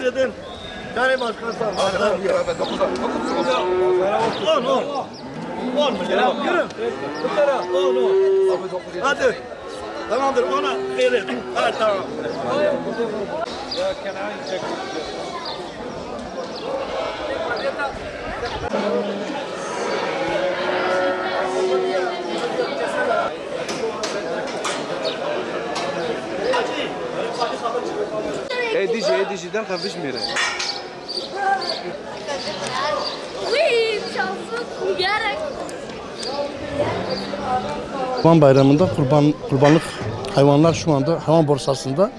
Dedim. Yani başkan sağ ol. 10 mu? Yürü. Bu taraf 10. Hadi. Tamamdır ona verin. Hadi tamam. Edici'den kapışmıyor. Kurban Bayramı'nda kurbanlık hayvanlar şu anda hayvan borsasında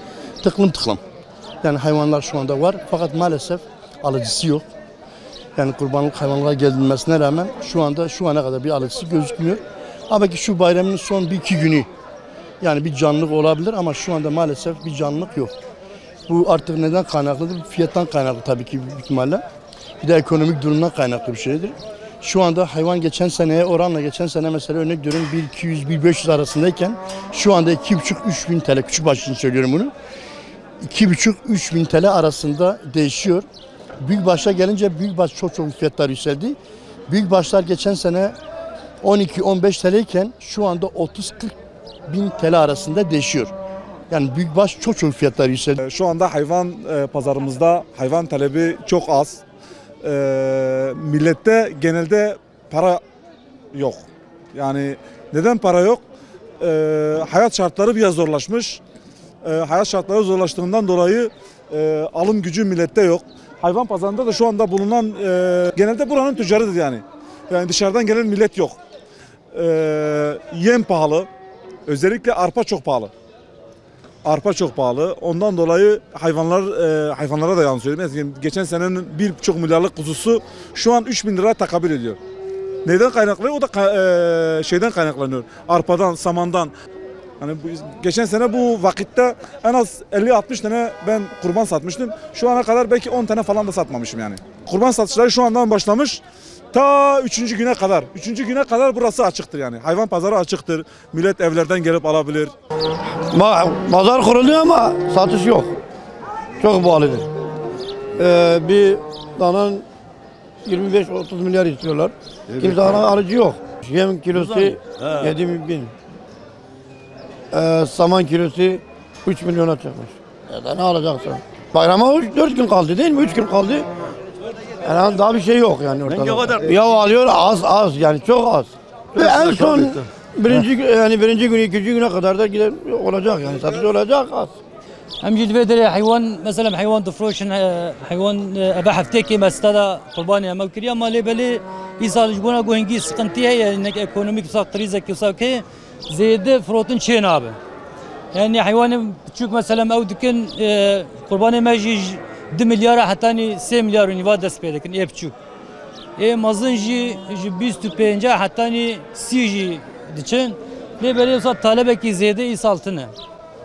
tıklım. Yani hayvanlar şu anda var fakat maalesef alıcısı yok. Yani kurbanlık hayvanlara gelmesine rağmen şu ana kadar bir alıcısı gözükmüyor. Ama ki şu bayramın son 1-2 günü yani bir canlılık olabilir ama şu anda maalesef bir canlılık yok. Bu artık neden kaynaklıdır? Fiyattan kaynaklı tabii ki büyük ihtimalle. Bir de ekonomik durumdan kaynaklı bir şeydir. Şu anda hayvan geçen seneye oranla geçen sene mesela örnek veriyorum 1.200-1.500 arasındayken şu anda 2.500-3 bin TL küçük baş için söylüyorum bunu. 2.500-3 bin TL arasında değişiyor. Büyük başlar gelince büyük baş çok fiyatlar yükseldi. Büyük başlar geçen sene 12-15 TL iken şu anda 30-40 bin TL arasında değişiyor. Yani büyükbaş çok fiyatlar yükseldi. Şu anda hayvan pazarımızda hayvan talebi çok az. Millette genelde para yok. Yani neden para yok? Hayat şartları biraz zorlaşmış. Hayat şartları zorlaştığından dolayı alım gücü millette yok. Hayvan pazarında da şu anda bulunan genelde buranın tüccarıdır yani. Yani dışarıdan gelen millet yok. Yem pahalı. Özellikle arpa çok pahalı. Arpa çok pahalı. Ondan dolayı hayvanlara da yansıyor. Mesela geçen senenin 1,5 milyarlık kuzusu şu an 3 bin lira tekabül ediyor. Neden kaynaklanıyor? O da şeyden kaynaklanıyor. Arpadan, samandan. Yani geçen sene bu vakitte en az 50-60 tane ben kurban satmıştım. Şu ana kadar belki 10 tane falan da satmamışım yani. Kurban satışları şu andan başlamış. Ta 3. güne kadar. 3. güne kadar burası açıktır yani. Hayvan pazarı açıktır. Millet evlerden gelip alabilir. Pazar kuruluyor ama satış yok. Çok pahalıdır. Bir dananın 25-30 milyar istiyorlar. Evet. Kimse alıcı yok. Yem kilosu 7 bin. Saman kilosu 3 milyona çıkmış. Ne alacaksın? Bayrama 4 gün kaldı değil mi? 3 gün kaldı. Yani daha bir şey yok yani ortada. Ya alıyor az yani çok az. Ve en son birinci gün, ikinci güne kadar da gider olacak yani satış olacak az. هم جد بدري حيوان مثلا حيوان تفروشن حيوان ابى حفتكي مستدا قرباني ما كريا ما لي بلي يسال جبونا جوهنجي سقنتي هي انك ايكونوميك ساق طريزه كيساكي زيد فروتن شين ابي يعني حيوان تشوف مثلا او دكن قرباني ما يجي 2 milyar حتى 3 milyar نيفادا سبيدكن يبچو مازنجي 25 حتى 30 دچن لي بلي وصل طلبك زياده يسالتنا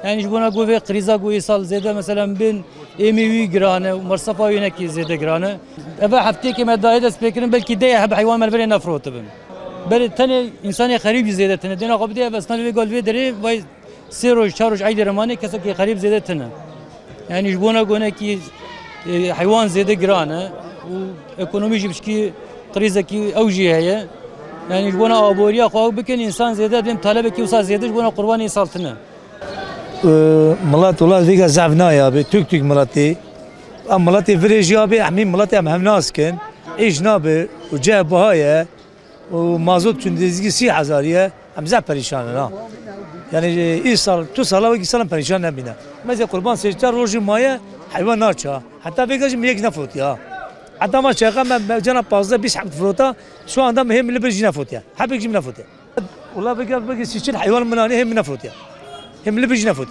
يعني جبنا قوي قريزة قوي صال زيادة مثلا بين إيميوي جرانة ومرصفة ينكي زيادة جرانة أبى حفتي ما دايدا سبيكرن بل كده يحب حيوان ملفرين نفروت بن بل تاني إنسان خريب زيادة تنا دينا قبضي بس نالي قال في دري باي سيروج شاروج عيد رماني كسك خريب زيادة تنا يعني جبنا قونا كي حيوان زيادة جرانة وإقتصادي جبش كي قريزة كي أوجي هي Yani jbona aboriya xwe bikin insan zêde dem talebe ki wisa zêde jbona qurbanê sal tune. ملات ولاد فيك زعفنا يا بي توك توك ملاتي ام ملاتي فريج يا بي احمي ملاتي ام هم ناس كن ايش نابي وجاء بهايه ومازوت تندزي 3000 يا ام زع بريشان لا يعني اي صار تو صار وقت صار بريشان نبينا ما زي قربان سيجتار روج مايه حيوان ناتشا حتى فيك ميك نفوت يا حتى ما شاقه ما جانا بازه بيس حبت فروتا شو عندها مهم اللي بيجي نفوت يا حبيك جيب نفوت والله بقى سيجتار حيوان مناني هم نفوت يا هم اللي بيجي نفوت